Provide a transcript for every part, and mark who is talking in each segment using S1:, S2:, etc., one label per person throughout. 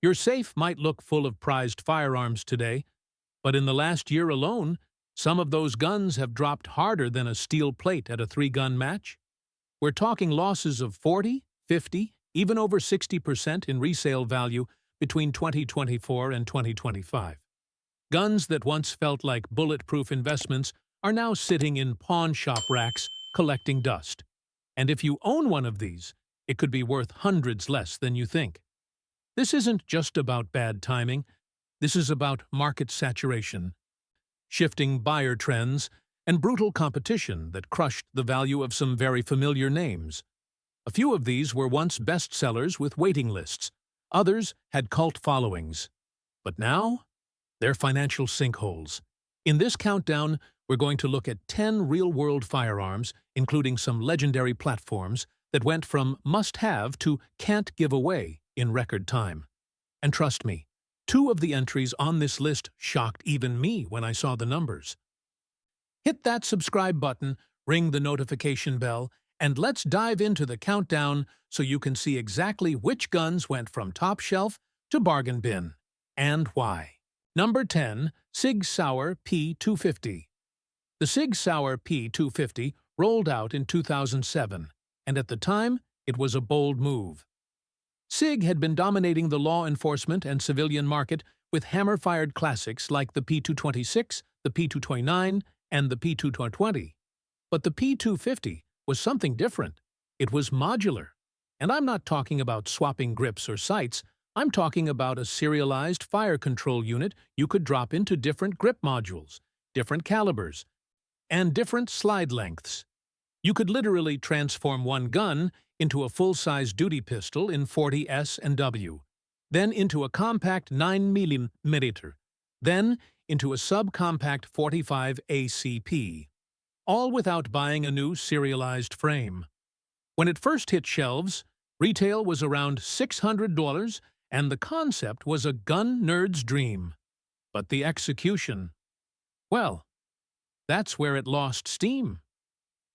S1: Your safe might look full of prized firearms today, but in the last year alone, some of those guns have dropped harder than a steel plate at a three-gun match. We're talking losses of 40, 50, even over 60% in resale value between 2024 and 2025. Guns that once felt like bulletproof investments are now sitting in pawn shop racks collecting dust. And if you own one of these, it could be worth hundreds less than you think. This isn't just about bad timing. This is about market saturation, shifting buyer trends, and brutal competition that crushed the value of some very familiar names. A few of these were once bestsellers with waiting lists. Others had cult followings. But now, they're financial sinkholes. In this countdown, we're going to look at 10 real-world firearms, including some legendary platforms, that went from must-have to can't give away in record time. And trust me, 2 of the entries on this list shocked even me when I saw the numbers. Hit that subscribe button, ring the notification bell, and let's dive into the countdown so you can see exactly which guns went from top shelf to bargain bin, and why. Number 10. Sig Sauer P250. The Sig Sauer P250 rolled out in 2007, and at the time, it was a bold move. Sig had been dominating the law enforcement and civilian market with hammer-fired classics like the P226, the P229, and the P220. But the P250 was something different. It was modular. And I'm not talking about swapping grips or sights. I'm talking about a serialized fire control unit you could drop into different grip modules, different calibers, and different slide lengths. You could literally transform one gun into a full-size duty pistol in 40 S and W, then into a compact 9mm, then into a subcompact 45 ACP, all without buying a new serialized frame. When it first hit shelves, retail was around $600, and the concept was a gun nerd's dream. But the execution, well, that's where it lost steam.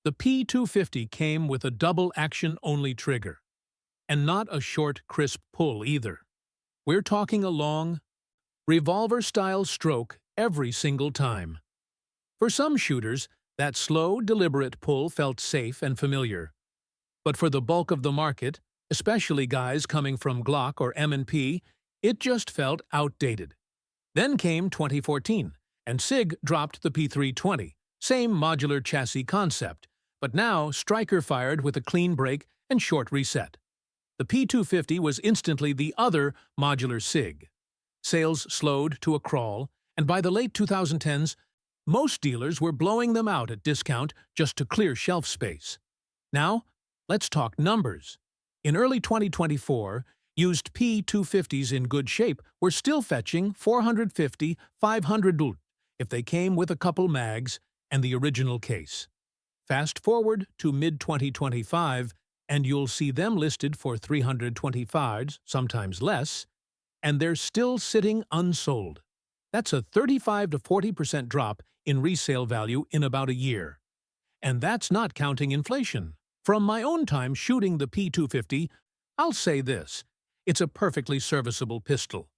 S1: The P250 came with a double action-only trigger, and not a short, crisp pull either. We're talking a long, revolver-style stroke every single time. For some shooters, that slow, deliberate pull felt safe and familiar. But for the bulk of the market, especially guys coming from Glock or M&P, it just felt outdated. Then came 2014, and Sig dropped the P320, same modular chassis concept, but now striker-fired with a clean break and short reset. The P250 was instantly the other modular Sig. Sales slowed to a crawl, and by the late 2010s, most dealers were blowing them out at discount just to clear shelf space. Now, let's talk numbers. In early 2024, used P250s in good shape were still fetching $450, $500 if they came with a couple mags and the original case. Fast forward to mid-2025, and you'll see them listed for $325, sometimes less, and they're still sitting unsold. That's a 35 to 40% drop in resale value in about a year. And that's not counting inflation. From my own time shooting the P250, I'll say this: it's a perfectly serviceable pistol.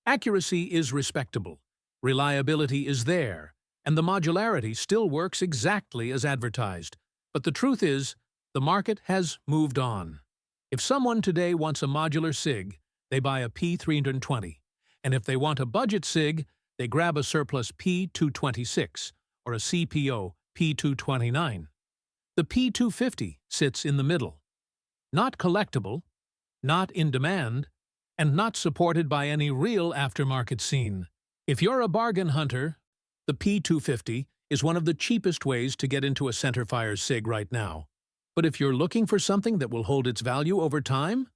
S1: Accuracy is respectable, reliability is there, and the modularity still works exactly as advertised. But the truth is, the market has moved on. If someone today wants a modular Sig, they buy a P320. And if they want a budget Sig, they grab a surplus P226 or a CPO P229. The P250 sits in the middle. Not collectible, not in demand, and not supported by any real aftermarket scene. If you're a bargain hunter, the P250 is one of the cheapest ways to get into a centerfire Sig right now. But if you're looking for something that will hold its value over time,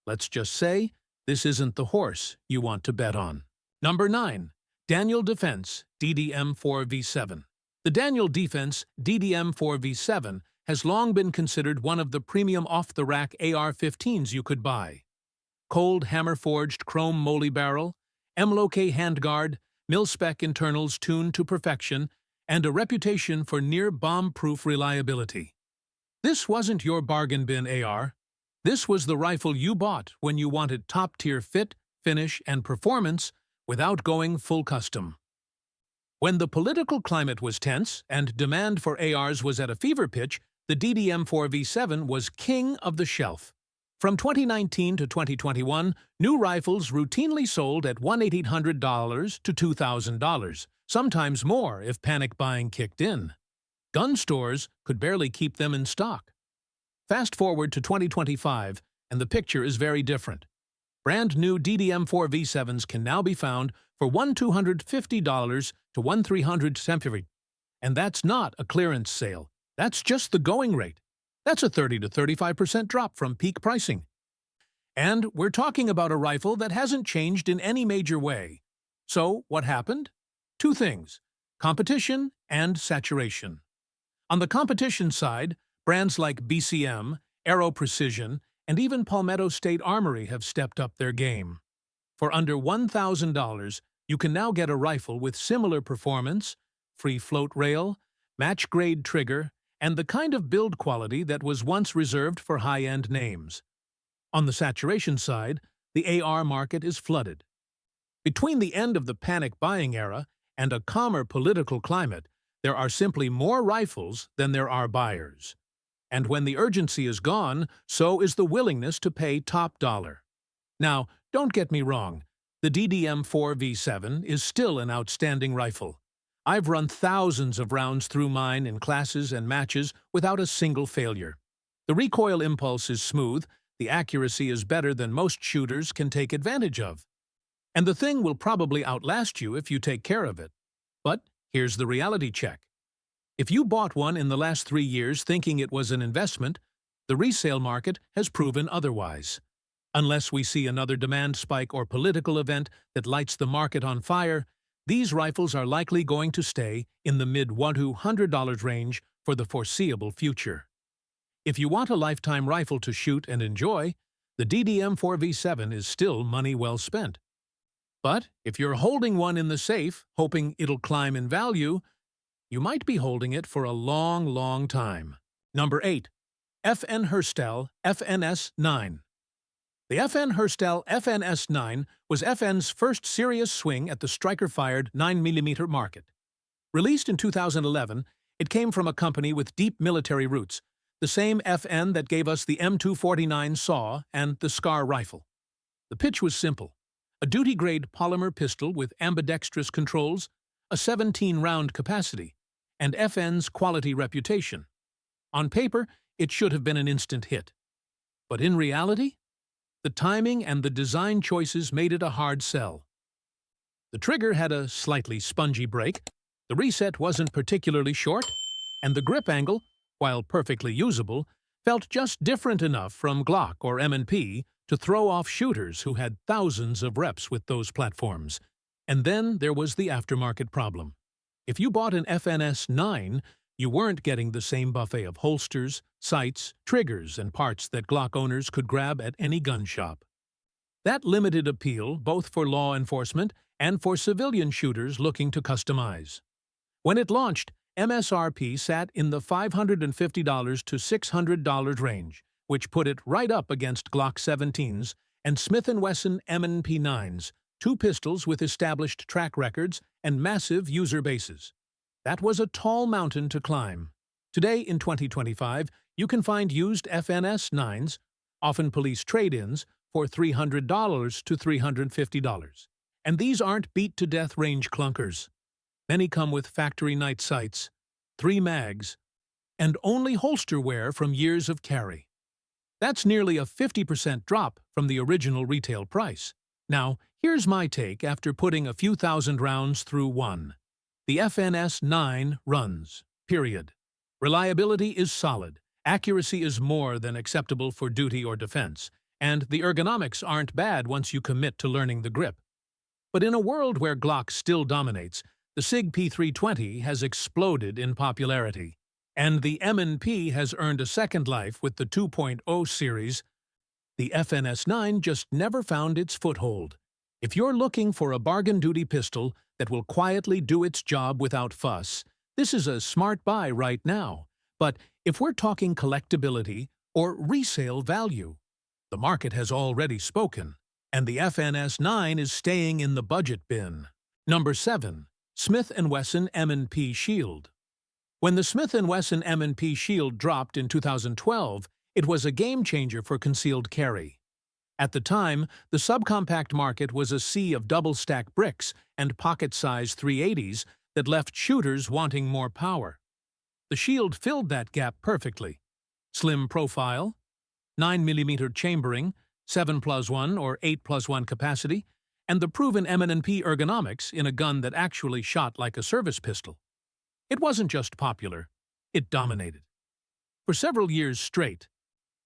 S1: let's just say this isn't the horse you want to bet on. Number 9. Daniel Defense DDM4V7. The Daniel Defense DDM4V7 has long been considered one of the premium off-the-rack AR-15s you could buy. Cold hammer-forged chrome moly barrel, M-Loke handguard, mil-spec internals tuned to perfection, and a reputation for near-bomb-proof reliability. This wasn't your bargain bin AR. This was the rifle you bought when you wanted top-tier fit, finish, and performance without going full custom. When the political climate was tense and demand for ARs was at a fever pitch, the DDM4V7 was king of the shelf. From 2019 to 2021, new rifles routinely sold at $1,800 to $2,000, sometimes more if panic buying kicked in. Gun stores could barely keep them in stock. Fast forward to 2025, and the picture is very different. Brand new DDM4V7s can now be found for $1,250 to $1,370, and that's not a clearance sale. That's just the going rate. That's a 30 to 35% drop from peak pricing. And we're talking about a rifle that hasn't changed in any major way. So, what happened? Two things: competition and saturation. On the competition side, brands like BCM, Aero Precision, and even Palmetto State Armory have stepped up their game. For under $1,000, you can now get a rifle with similar performance, free float rail, match-grade trigger, and the kind of build quality that was once reserved for high-end names. On the saturation side, the AR market is flooded. Between the end of the panic buying era and a calmer political climate, there are simply more rifles than there are buyers. And when the urgency is gone, so is the willingness to pay top dollar. Now, don't get me wrong, the DDM4V7 is still an outstanding rifle. I've run thousands of rounds through mine in classes and matches without a single failure. The recoil impulse is smooth, the accuracy is better than most shooters can take advantage of. And the thing will probably outlast you if you take care of it. But here's the reality check. If you bought one in the last 3 years thinking it was an investment, the resale market has proven otherwise. Unless we see another demand spike or political event that lights the market on fire, these rifles are likely going to stay in the mid-$100 range for the foreseeable future. If you want a lifetime rifle to shoot and enjoy, the DDM4V7 is still money well spent. But if you're holding one in the safe, hoping it'll climb in value, you might be holding it for a long, long time. Number 8. FN Haastell FNS9. The FN Haastell FNS9 was FN's first serious swing at the striker-fired 9mm market. Released in 2011, it came from a company with deep military roots, the same FN that gave us the M249 SAW and the SCAR rifle. The pitch was simple: a duty-grade polymer pistol with ambidextrous controls, a 17-round capacity, and FN's quality reputation. On paper, it should have been an instant hit. But in reality, the timing and the design choices made it a hard sell. The trigger had a slightly spongy break, the reset wasn't particularly short, and the grip angle, while perfectly usable, felt just different enough from Glock or M&P to throw off shooters who had thousands of reps with those platforms. And then there was the aftermarket problem. If you bought an FNS9, you weren't getting the same buffet of holsters, sights, triggers, and parts that Glock owners could grab at any gun shop. That limited appeal both for law enforcement and for civilian shooters looking to customize. When it launched, MSRP sat in the $550 to $600 range, which put it right up against Glock 17s and Smith & Wesson M&P 9s, two pistols with established track records and massive user bases. That was a tall mountain to climb. Today, in 2025, you can find used FNS 9s, often police trade-ins, for $300 to $350. And these aren't beat-to-death range clunkers. Many come with factory night sights, 3 mags, and only holster wear from years of carry. That's nearly a 50% drop from the original retail price. Now, here's my take after putting a few thousand rounds through one. The FNS9 runs, period. Reliability is solid, accuracy is more than acceptable for duty or defense, and the ergonomics aren't bad once you commit to learning the grip. But in a world where Glock still dominates, the Sig P320 has exploded in popularity, and the M&P has earned a second life with the 2.0 series. The FNS9 just never found its foothold. If you're looking for a bargain duty pistol that will quietly do its job without fuss, this is a smart buy right now. But if we're talking collectability or resale value, the market has already spoken. and the FNS9 is staying in the budget bin. Number 7. Smith & Wesson M&P Shield. When the Smith & Wesson M&P Shield dropped in 2012, it was a game-changer for concealed carry. At the time, the subcompact market was a sea of double-stack bricks and pocket-size 380s that left shooters wanting more power. The Shield filled that gap perfectly. Slim profile, 9mm chambering, 7+1 or 8+1 capacity, and the proven M&P ergonomics in a gun that actually shot like a service pistol. It wasn't just popular, it dominated. For several years straight,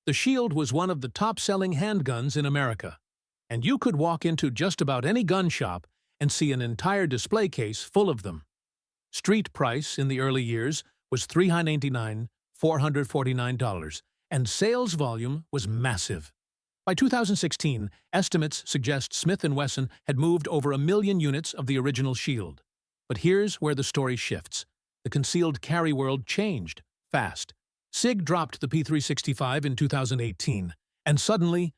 S1: the Shield was one of the top-selling handguns in America, and you could walk into just about any gun shop and see an entire display case full of them. Street price in the early years was $399, $449, and sales volume was massive. By 2016, estimates suggest Smith & Wesson had moved over 1 million units of the original Shield. But here's where the story shifts. The concealed carry world changed fast. Sig dropped the P365 in 2018, and suddenly,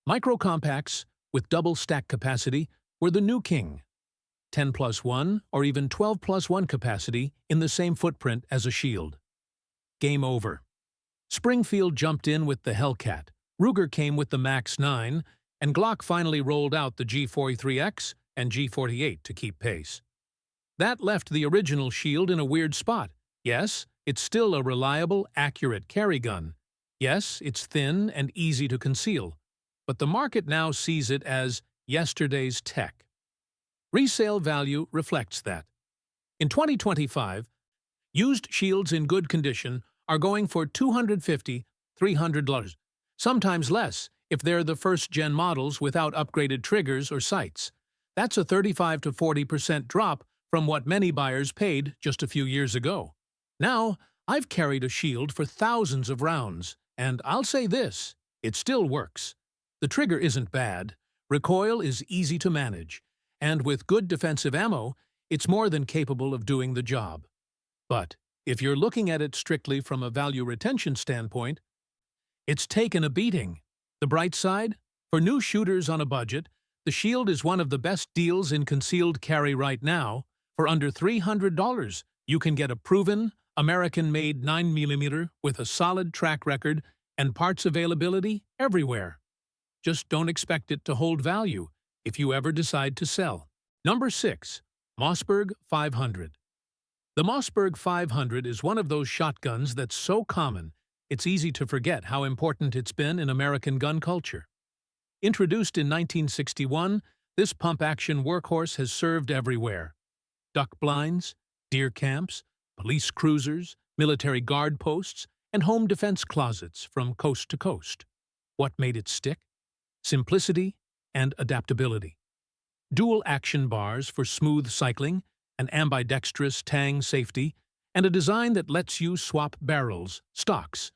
S1: micro-compacts with double stack capacity were the new king. 10+1 or even 12+1 capacity in the same footprint as a Shield. Game over. Springfield jumped in with the Hellcat, Ruger came with the Max 9, and Glock finally rolled out the G43X and G48 to keep pace. That left the original Shield in a weird spot. Yes, it's still a reliable, accurate carry gun. Yes, it's thin and easy to conceal. But the market now sees it as yesterday's tech. Resale value reflects that. In 2025, used Shields in good condition are going for $250, $300, sometimes less if they're the first-gen models without upgraded triggers or sights. That's a 35 to 40% drop from what many buyers paid just a few years ago. Now, I've carried a Shield for thousands of rounds, and I'll say this, it still works. The trigger isn't bad, recoil is easy to manage, and with good defensive ammo, it's more than capable of doing the job. But if you're looking at it strictly from a value retention standpoint, it's taken a beating. The bright side? For new shooters on a budget, the Shield is one of the best deals in concealed carry right now. For under $300, you can get a proven, American-made 9mm with a solid track record and parts availability everywhere. Just don't expect it to hold value if you ever decide to sell. Number 6. Mossberg 500. The Mossberg 500 is one of those shotguns that's so common, it's easy to forget how important it's been in American gun culture. Introduced in 1961, this pump-action workhorse has served everywhere. Duck blinds, deer camps, police cruisers, military guard posts, and home defense closets from coast to coast. What made it stick? Simplicity and adaptability. Dual action bars for smooth cycling, an ambidextrous tang safety, and a design that lets you swap barrels, stocks,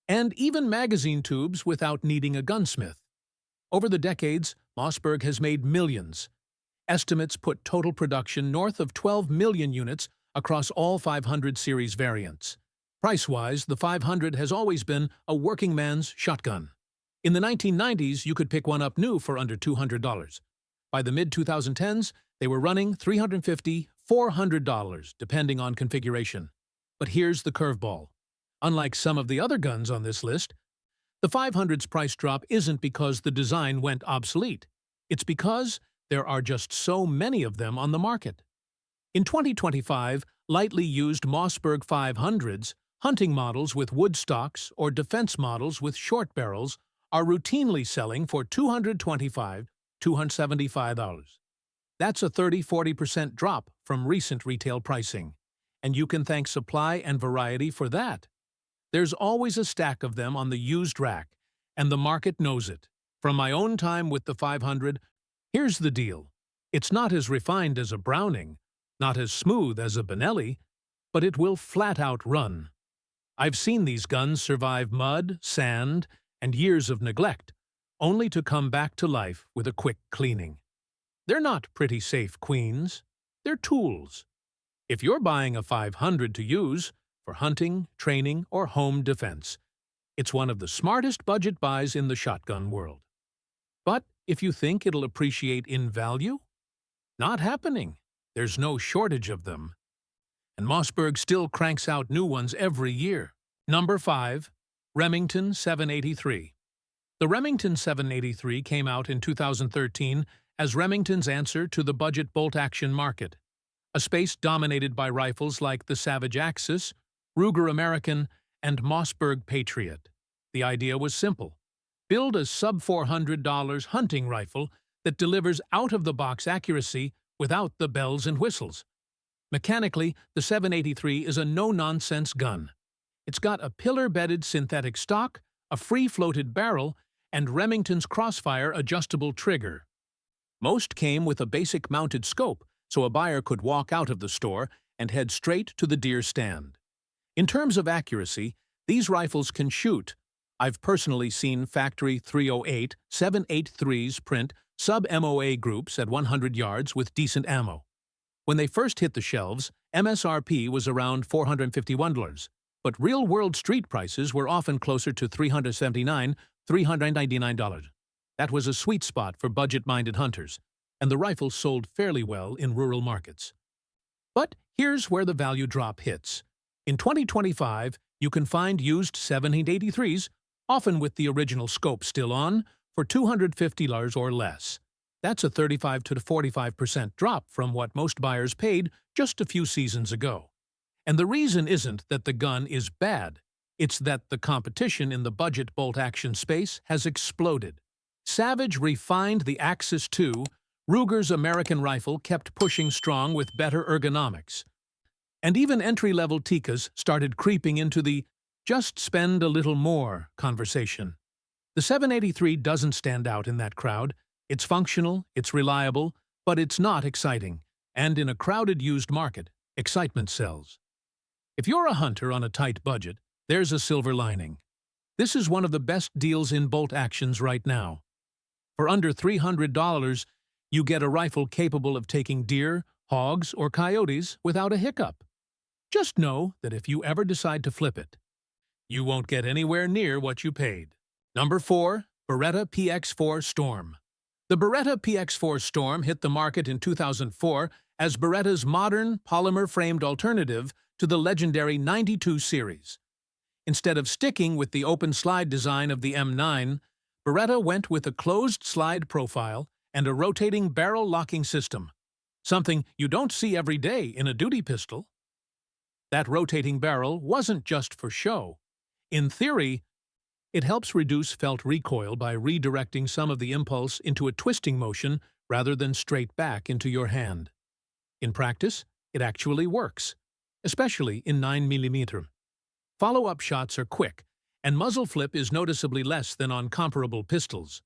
S1: and even magazine tubes without needing a gunsmith. Over the decades, Mossberg has made millions. Estimates put total production north of 12 million units across all 500 series variants. Price-wise, the 500 has always been a working man's shotgun. In the 1990s, you could pick one up new for under $200. By the mid-2010s, they were running $350, $400, depending on configuration. But here's the curveball. Unlike some of the other guns on this list, the 500's price drop isn't because the design went obsolete. It's because there are just so many of them on the market. In 2025, lightly used Mossberg 500s, hunting models with wood stocks or defense models with short barrels are routinely selling for $225, $275. That's a 30–40% drop from recent retail pricing, and you can thank supply and variety for that. There's always a stack of them on the used rack, and the market knows it. From my own time with the 500, here's the deal. It's not as refined as a Browning, not as smooth as a Benelli, but it will flat-out run. I've seen these guns survive mud, sand, and years of neglect, only to come back to life with a quick cleaning. They're not pretty safe queens. They're tools. If you're buying a 500 to use for hunting, training, or home defense, it's one of the smartest budget buys in the shotgun world. But if you think it'll appreciate in value? Not happening. There's no shortage of them. And Mossberg still cranks out new ones every year. Number 5. Remington 783. The Remington 783 came out in 2013 as Remington's answer to the budget bolt-action market, a space dominated by rifles like the Savage Axis, Ruger American, and Mossberg Patriot. The idea was simple. Build a sub-$400 hunting rifle that delivers out-of-the-box accuracy without the bells and whistles. Mechanically, the 783 is a no-nonsense gun. It's got a pillar-bedded synthetic stock, a free-floated barrel, and Remington's Crossfire adjustable trigger. Most came with a basic mounted scope, so a buyer could walk out of the store and head straight to the deer stand. In terms of accuracy, these rifles can shoot. I've personally seen factory 308 783s print sub-MOA groups at 100 yards with decent ammo. When they first hit the shelves, MSRP was around $451, but real-world street prices were often closer to $379, $399. That was a sweet spot for budget-minded hunters, and the rifle sold fairly well in rural markets. But here's where the value drop hits. In 2025, you can find used 783s, often with the original scope still on, for $250 or less. That's a 35 to 45% drop from what most buyers paid just a few seasons ago. And the reason isn't that the gun is bad. It's that the competition in the budget bolt-action space has exploded. Savage refined the Axis II, Ruger's American rifle kept pushing strong with better ergonomics. And even entry-level Tikkas started creeping into the just spend a little more conversation. The 783 doesn't stand out in that crowd. It's functional, it's reliable, but it's not exciting. And in a crowded used market, excitement sells. If you're a hunter on a tight budget, there's a silver lining. This is one of the best deals in bolt actions right now. For under $300, you get a rifle capable of taking deer, hogs, or coyotes without a hiccup. Just know that if you ever decide to flip it, you won't get anywhere near what you paid. Number 4. Beretta PX4 Storm. The Beretta PX4 Storm hit the market in 2004 as Beretta's modern, polymer-framed alternative to the legendary 92 series. Instead of sticking with the open slide design of the M9, Beretta went with a closed slide profile and a rotating barrel locking system, something you don't see every day in a duty pistol. That rotating barrel wasn't just for show. In theory, it helps reduce felt recoil by redirecting some of the impulse into a twisting motion rather than straight back into your hand. In practice, it actually works, especially in 9mm. Follow-up shots are quick, and muzzle flip is noticeably less than on comparable pistols.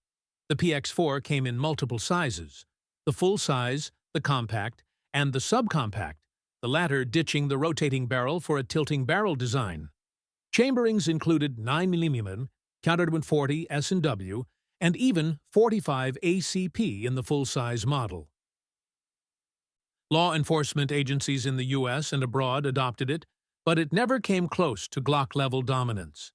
S1: The PX4 came in multiple sizes: the full size, the compact, and the subcompact, the latter ditching the rotating barrel for a tilting barrel design. Chamberings included 9mm, countered with 40 S&W, and even 45 ACP in the full-size model. Law enforcement agencies in the U.S. and abroad adopted it, but it never came close to Glock-level dominance.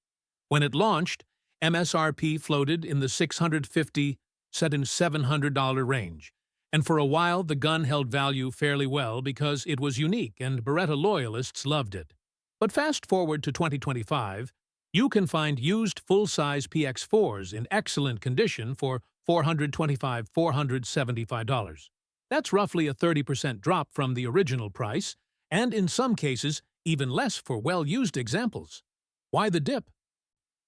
S1: When it launched, MSRP floated in the $650 to $700 range, and for a while the gun held value fairly well because it was unique and Beretta loyalists loved it. But fast forward to 2025, you can find used full-size PX4s in excellent condition for $425 to $475. That's roughly a 30% drop from the original price, and in some cases, even less for well-used examples. Why the dip?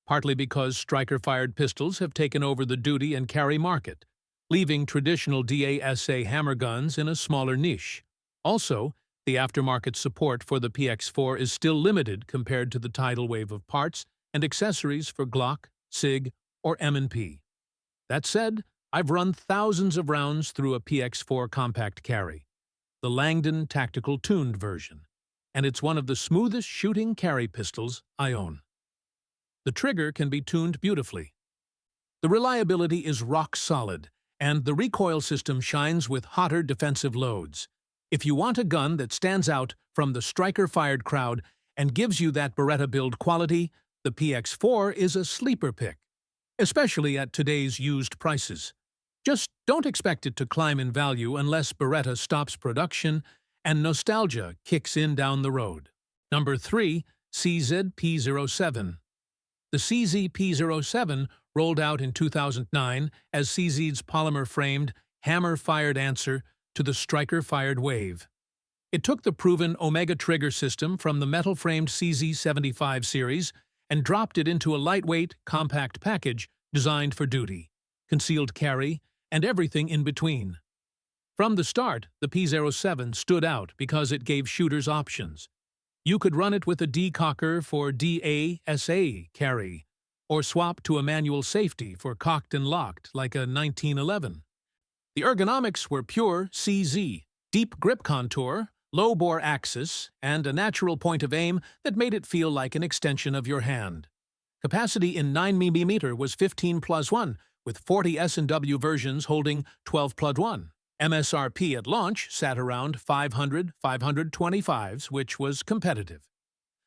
S1: Partly because striker-fired pistols have taken over the duty and carry market, leaving traditional DASA hammer guns in a smaller niche. Also, the aftermarket support for the PX4 is still limited compared to the tidal wave of parts and accessories for Glock, SIG, or M&P. That said, I've run thousands of rounds through a PX4 compact carry, the Langdon Tactical Tuned version, and it's one of the smoothest shooting carry pistols I own. The trigger can be tuned beautifully. The reliability is rock solid, and the recoil system shines with hotter defensive loads. If you want a gun that stands out from the striker-fired crowd and gives you that Beretta build quality, the PX4 is a sleeper pick, especially at today's used prices. Just don't expect it to climb in value unless Beretta stops production and nostalgia kicks in down the road. Number 3. CZ P07. The CZ P07 rolled out in 2009 as CZ's polymer-framed, hammer-fired answer to the striker-fired wave. It took the proven Omega trigger system from the metal-framed CZ75 series and dropped it into a lightweight, compact package designed for duty, concealed carry, and everything in between. From the start, the P07 stood out because it gave shooters options. You could run it with a decocker for DASA carry, or swap to a manual safety for cocked and locked like a 1911. The ergonomics were pure CZ, deep grip contour, low-bore axis, and a natural point of aim that made it feel like an extension of your hand. Capacity in 9mm was 15+1, with 40 S&W versions holding 12+1. MSRP at launch sat around 525s, which was competitive.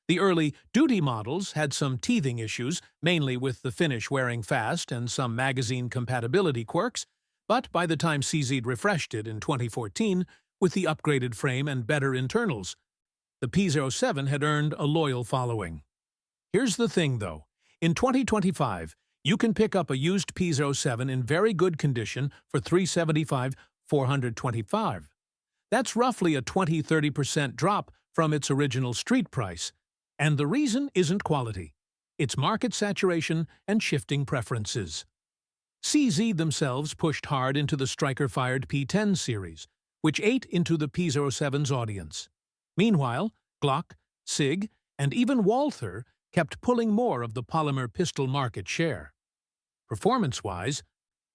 S1: The early duty models had some teething issues, mainly with the finish wearing fast and some magazine compatibility quirks, but by the time CZ refreshed it in 2014, with the upgraded frame and better internals, the P07 had earned a loyal following. Here's the thing, though. In 2025, you can pick up a used P07 in very good condition for $375,425. That's roughly a 20–30% drop from its original street price, and the reason isn't quality. It's market saturation and shifting preferences. CZ themselves pushed hard into the striker-fired P10 series, which ate into the P07's audience. Meanwhile, Glock, Sig, and even Walther kept pulling more of the polymer pistol market share. Performance-wise,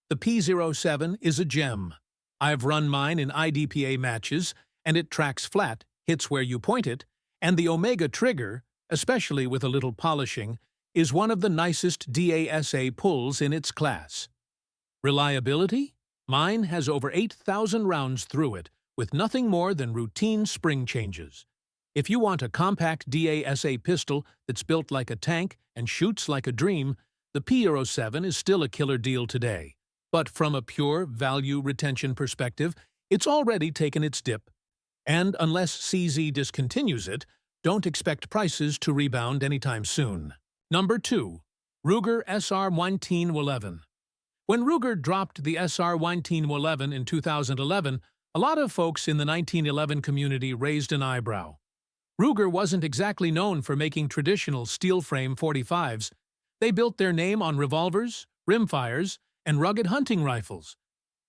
S1: the P07 is a gem. I've run mine in IDPA matches, and it tracks flat, hits where you point it, and the Omega trigger, especially with a little polishing, is one of the nicest DASA pulls in its class. Reliability? Mine has over 8,000 rounds through it, with nothing more than routine spring changes. If you want a compact DASA pistol that's built like a tank and shoots like a dream, the P07 is still a killer deal today. But from a pure value retention perspective, it's already taken its dip. And unless CZ discontinues it, don't expect prices to rebound anytime soon. Number 2. Ruger SR1911. When Ruger dropped the SR1911 in 2011, a lot of folks in the 1911 community raised an eyebrow. Ruger wasn't exactly known for making traditional steel-frame .45s. They built their name on revolvers, rimfires, and rugged hunting rifles.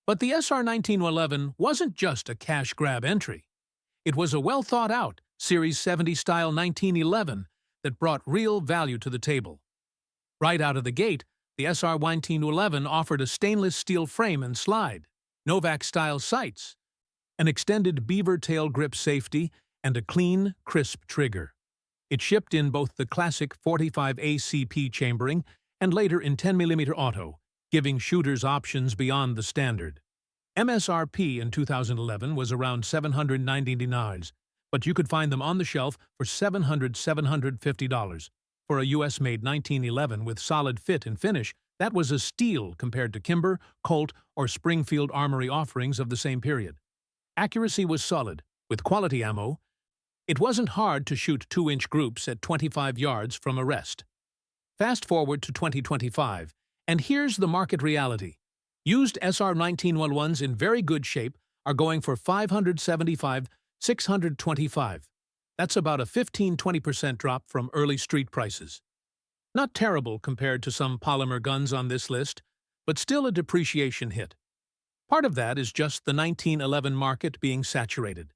S1: But the SR1911 wasn't just a cash-grab entry. It was a well-thought-out Series 70-style 1911 that brought real value to the table. Right out of the gate, the SR1911 offered a stainless steel frame and slide, Novak-style sights, an extended beaver tail grip safety, and a clean, crisp trigger. It shipped in both the classic 45 ACP chambering and later in 10mm auto, giving shooters options beyond the standard. MSRP in 2011 was around $799, but you could find them on the shelf for $750. For a US-made 1911 with solid fit and finish, that was a steal compared to Kimber, Colt, or Springfield Armory offerings of the same period. Accuracy was solid, with quality ammo. It wasn't hard to shoot 2-inch groups at 25 yards from a rest. Fast forward to 2025, and here's the market reality. Used SR1911s in very good shape are going for $575, $625. That's about a 15–20% drop from early street prices. Not terrible compared to some polymer guns on this list, but still a depreciation hit. Part of that is just the 1911 market being saturated.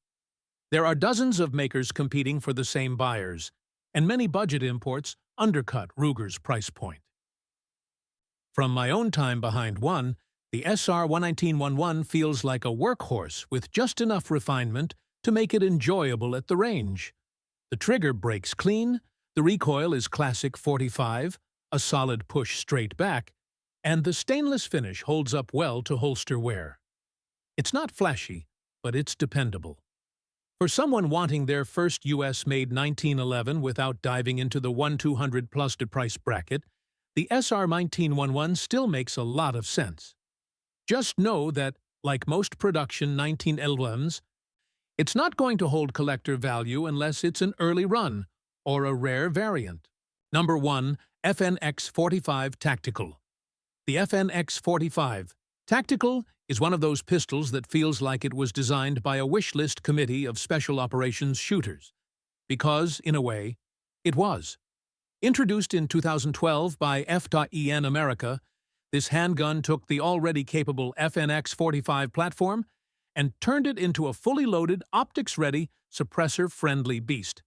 S1: There are dozens of makers competing for the same buyers, and many budget imports undercut Ruger's price point. From my own time behind one, the SR1911 feels like a workhorse with just enough refinement to make it enjoyable at the range. The trigger breaks clean, the recoil is classic 45, a solid push straight back, and the stainless finish holds up well to holster wear. It's not flashy, but it's dependable. For someone wanting their first US-made 1911 without diving into the $1,200+ price bracket, the SR1911 still makes a lot of sense. Just know that, like most production 1911s, it's not going to hold collector value unless it's an early run or a rare variant. Number 1. FNX45 Tactical. The FNX45 Tactical is one of those pistols that feels like it was designed by a wish list committee of special operations shooters. Because, in a way, it was. Introduced in 2012 by F.EN America, this handgun took the already capable FNX45 platform and turned it into a fully loaded, optics-ready, suppressor-friendly beast.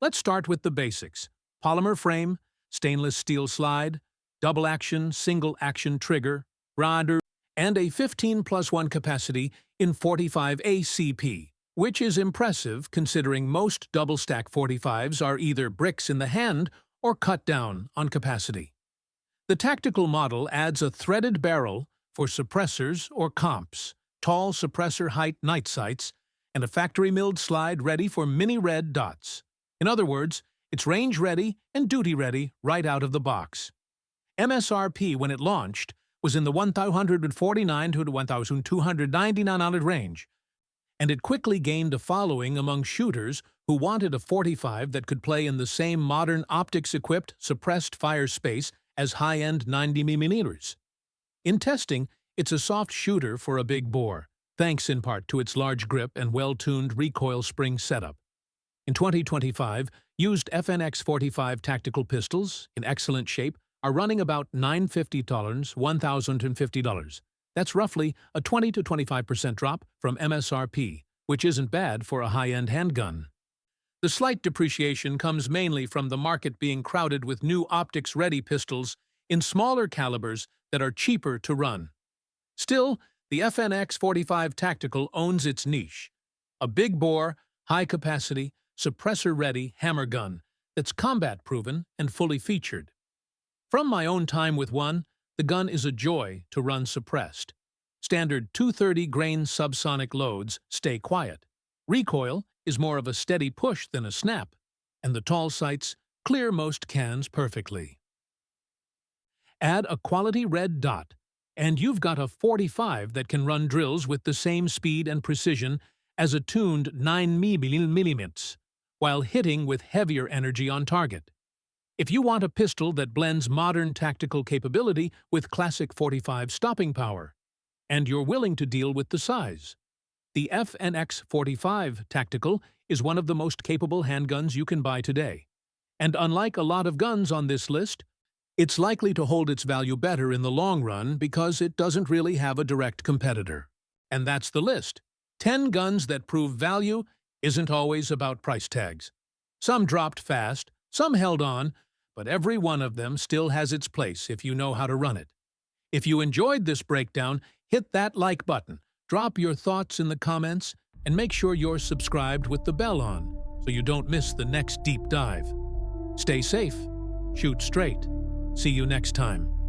S1: Let's start with the basics. Polymer frame, stainless steel slide, double-action, single-action trigger, radar, and a 15+1 capacity in 45 ACP, which is impressive considering most double-stack 45s are either bricks in the hand or cut down on capacity. The tactical model adds a threaded barrel for suppressors or comps, tall suppressor height night sights, and a factory-milled slide ready for mini red dots. In other words, it's range-ready and duty-ready right out of the box. MSRP when it launched was in the $1,149 to $1,299 range, and it quickly gained a following among shooters who wanted a 45 that could play in the same modern optics-equipped suppressed fire space as high-end 90mm. In testing, it's a soft shooter for a big bore, thanks in part to its large grip and well-tuned recoil spring setup. In 2025, used FNX45 tactical pistols, in excellent shape, are running about $950, $1,050. That's roughly a 20 to 25% drop from MSRP, which isn't bad for a high-end handgun. The slight depreciation comes mainly from the market being crowded with new optics-ready pistols in smaller calibers that are cheaper to run. Still, the FNX45 Tactical owns its niche, a big-bore, high-capacity, suppressor-ready hammer gun that's combat-proven and fully featured. From my own time with one, the gun is a joy to run suppressed. Standard 230-grain subsonic loads stay quiet. Recoil is more of a steady push than a snap, and the tall sights clear most cans perfectly. Add a quality red dot, and you've got a 45 that can run drills with the same speed and precision as a tuned 9mm, while hitting with heavier energy on target. If you want a pistol that blends modern tactical capability with classic 45 stopping power, and you're willing to deal with the size, the FNX45 Tactical is one of the most capable handguns you can buy today. And unlike a lot of guns on this list, it's likely to hold its value better in the long run because it doesn't really have a direct competitor. And that's the list. 10 guns that prove value isn't always about price tags. Some dropped fast, some held on, but every one of them still has its place if you know how to run it. If you enjoyed this breakdown, hit that like button, drop your thoughts in the comments, and make sure you're subscribed with the bell on so you don't miss the next deep dive. Stay safe, shoot straight. See you next time.